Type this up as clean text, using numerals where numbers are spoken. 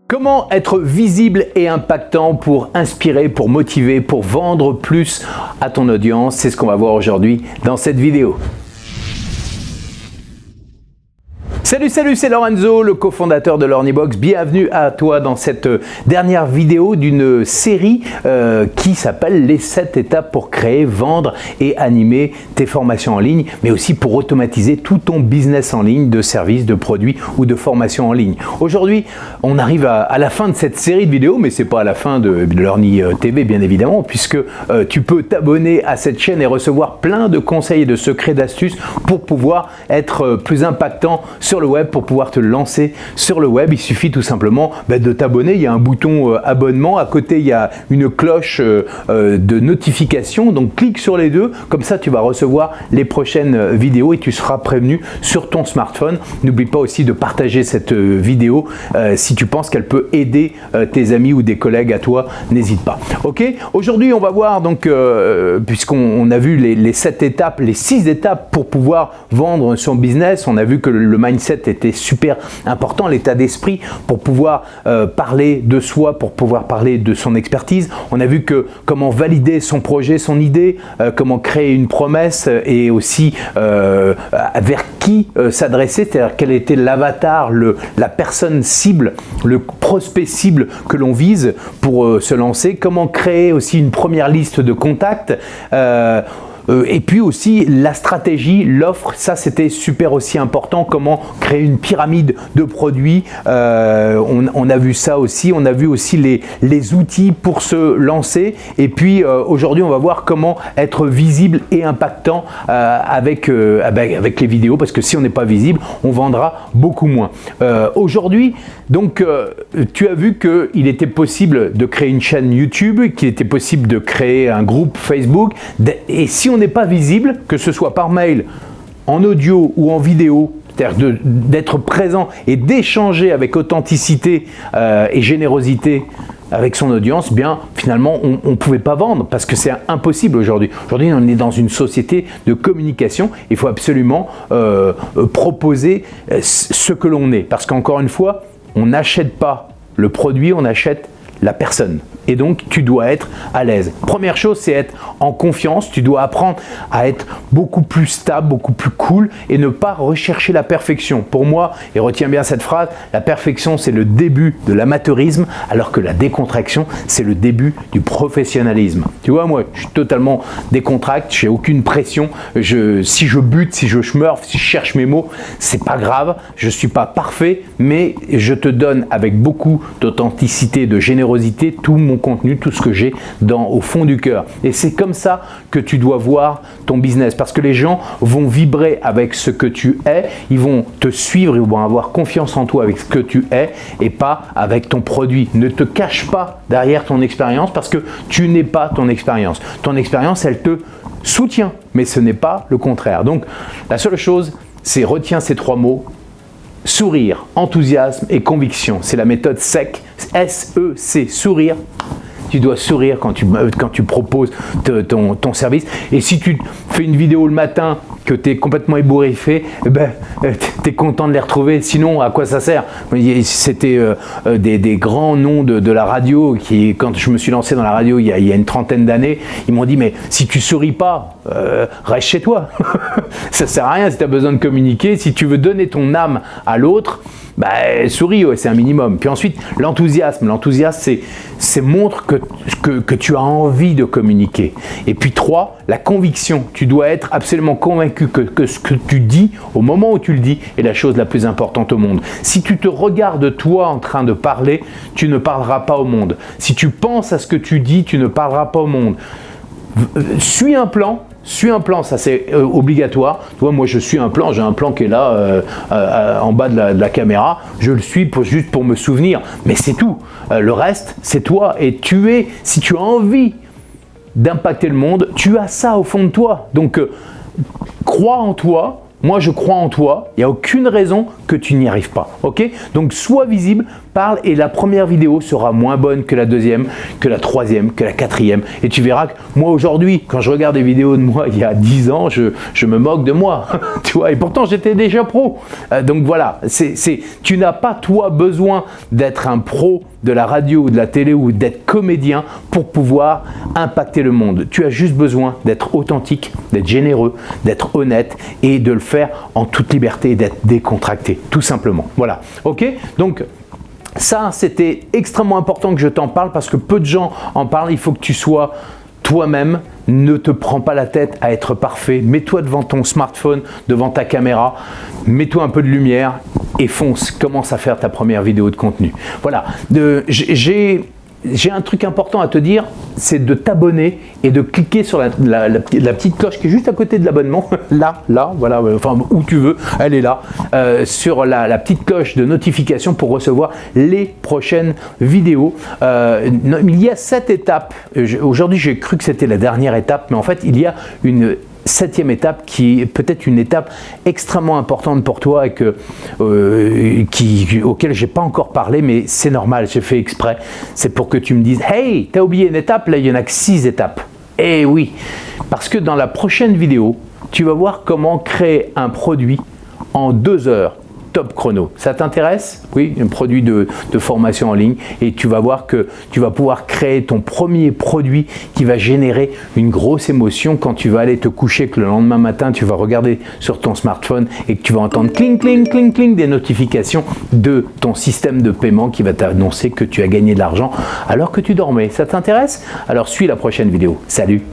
Comment être visible et impactant pour inspirer, pour motiver, pour vendre plus à ton audience? C'est ce qu'on va voir aujourd'hui dans cette vidéo. Salut, c'est Lorenzo, le cofondateur de l'Ornibox. Bienvenue à toi dans cette dernière vidéo d'une série qui s'appelle les 7 étapes pour créer, vendre et animer tes formations en ligne, mais aussi pour automatiser tout ton business en ligne de services, de produits ou de formations en ligne. Aujourd'hui, on arrive à la fin de cette série de vidéos, mais c'est pas à la fin de l'Orni TV, bien évidemment, puisque tu peux t'abonner à cette chaîne et recevoir plein de conseils et de secrets, d'astuces pour pouvoir être plus impactant sur le web, pour pouvoir te lancer sur le web. Il suffit tout simplement de t'abonner. Il y a un bouton abonnement, à côté il y a une cloche de notification, donc clique sur les deux, comme ça tu vas recevoir les prochaines vidéos et tu seras prévenu sur ton smartphone. N'oublie pas aussi de partager cette vidéo si tu penses qu'elle peut aider tes amis ou des collègues à toi, n'hésite pas. Ok, aujourd'hui on va voir donc puisqu'on a vu les 7 étapes, les 6 étapes pour pouvoir vendre son business. On a vu que le mindset était super important, l'état d'esprit pour pouvoir parler de soi, pour pouvoir parler de son expertise. On a vu que comment valider son projet, son idée, comment créer une promesse et aussi vers qui s'adresser, c'est-à-dire quel était l'avatar, la personne cible, le prospect cible que l'on vise pour se lancer, comment créer aussi une première liste de contacts. Et puis aussi la stratégie, l'offre, ça c'était super aussi important, comment créer une pyramide de produits, on a vu ça aussi, on a vu aussi les outils pour se lancer et puis aujourd'hui on va voir comment être visible et impactant avec les vidéos, parce que si on n'est pas visible, on vendra beaucoup moins. Aujourd'hui, donc tu as vu qu'il était possible de créer une chaîne YouTube, qu'il était possible de créer un groupe Facebook, et si on n'est pas visible, que ce soit par mail, en audio ou en vidéo, c'est-à-dire d'être présent et d'échanger avec authenticité et générosité avec son audience, bien finalement on ne pouvait pas vendre parce que c'est impossible aujourd'hui. Aujourd'hui on est dans une société de communication, il faut absolument proposer ce que l'on est, parce qu'encore une fois, on n'achète pas le produit, on achète la personne. Et donc, tu dois être à l'aise. Première chose, c'est être en confiance. Tu dois apprendre à être beaucoup plus stable, beaucoup plus cool et ne pas rechercher la perfection. Pour moi, et retiens bien cette phrase, la perfection, c'est le début de l'amateurisme, alors que la décontraction, c'est le début du professionnalisme. Tu vois, moi, je suis totalement décontracté, je n'ai aucune pression. Si je bute, si je smurf, si je cherche mes mots, c'est pas grave. Je ne suis pas parfait, mais je te donne avec beaucoup d'authenticité, de générosité, tout mon contenu, tout ce que j'ai au fond du cœur. Et c'est comme ça que tu dois voir ton business, parce que les gens vont vibrer avec ce que tu es, ils vont te suivre, ils vont avoir confiance en toi avec ce que tu es et pas avec ton produit. Ne te cache pas derrière ton expérience, parce que tu n'es pas ton expérience. Ton expérience, elle te soutient, mais ce n'est pas le contraire. Donc, la seule chose, c'est retiens ces 3 mots: sourire, enthousiasme et conviction. C'est la méthode SEC, S-E-C, sourire. Tu dois sourire quand tu proposes ton service. Et si tu fais une vidéo le matin, que tu es complètement ébouriffé, tu es content de les retrouver. Sinon, à quoi ça sert? C'était des grands noms de la radio qui, quand je me suis lancé dans la radio il y a une trentaine d'années, ils m'ont dit: mais si tu souris pas, reste chez toi. Ça sert à rien si tu as besoin de communiquer. Si tu veux donner ton âme à l'autre, souris, ouais, c'est un minimum. Puis ensuite, l'enthousiasme, c'est montre que tu as envie de communiquer. Et puis 3, la conviction. Tu dois être absolument convaincu que ce que tu dis, au moment où tu le dis, est la chose la plus importante au monde. Si tu te regardes toi en train de parler, tu ne parleras pas au monde. Si tu penses à ce que tu dis, tu ne parleras pas au monde. Suis un plan, ça c'est obligatoire. Tu vois, moi je suis un plan, j'ai un plan qui est là en bas de la caméra, je le suis juste pour me souvenir, mais c'est tout. Le reste, c'est toi, et si tu as envie d'impacter le monde, tu as ça au fond de toi. Donc, crois en toi. Moi, je crois en toi. Il n'y a aucune raison que tu n'y arrives pas. Ok? Donc, sois visible parle et la première vidéo sera moins bonne que la deuxième, que la troisième, que la quatrième. Et tu verras que moi aujourd'hui, quand je regarde des vidéos de moi il y a 10 ans, je me moque de moi. Tu vois, et pourtant j'étais déjà pro. Donc voilà, tu n'as pas toi besoin d'être un pro de la radio ou de la télé ou d'être comédien pour pouvoir impacter le monde. Tu as juste besoin d'être authentique, d'être généreux, d'être honnête et de le faire en toute liberté et d'être décontracté, tout simplement. Voilà, ok? Donc, ça, c'était extrêmement important que je t'en parle parce que peu de gens en parlent. Il faut que tu sois toi-même. Ne te prends pas la tête à être parfait. Mets-toi devant ton smartphone, devant ta caméra. Mets-toi un peu de lumière et fonce. Commence à faire ta première vidéo de contenu. Voilà. J'ai un truc important à te dire, c'est de t'abonner et de cliquer sur la petite cloche qui est juste à côté de l'abonnement, là, voilà, enfin où tu veux, elle est là, sur la petite cloche de notification pour recevoir les prochaines vidéos. Il y a 7 étapes. Aujourd'hui, j'ai cru que c'était la dernière étape, mais en fait, il y a une 7e étape qui est peut-être une étape extrêmement importante pour toi et auquel j'ai pas encore parlé, mais c'est normal, j'ai fait exprès. C'est pour que tu me dises « Hey, t'as oublié une étape, là il y en a que 6 étapes. » Eh oui, parce que dans la prochaine vidéo, tu vas voir comment créer un produit en 2 heures. Top chrono. Ça t'intéresse? Oui, un produit de formation en ligne et tu vas voir que tu vas pouvoir créer ton premier produit qui va générer une grosse émotion quand tu vas aller te coucher, que le lendemain matin tu vas regarder sur ton smartphone et que tu vas entendre cling, cling, cling, cling des notifications de ton système de paiement qui va t'annoncer que tu as gagné de l'argent alors que tu dormais. Ça t'intéresse? Alors suis la prochaine vidéo. Salut!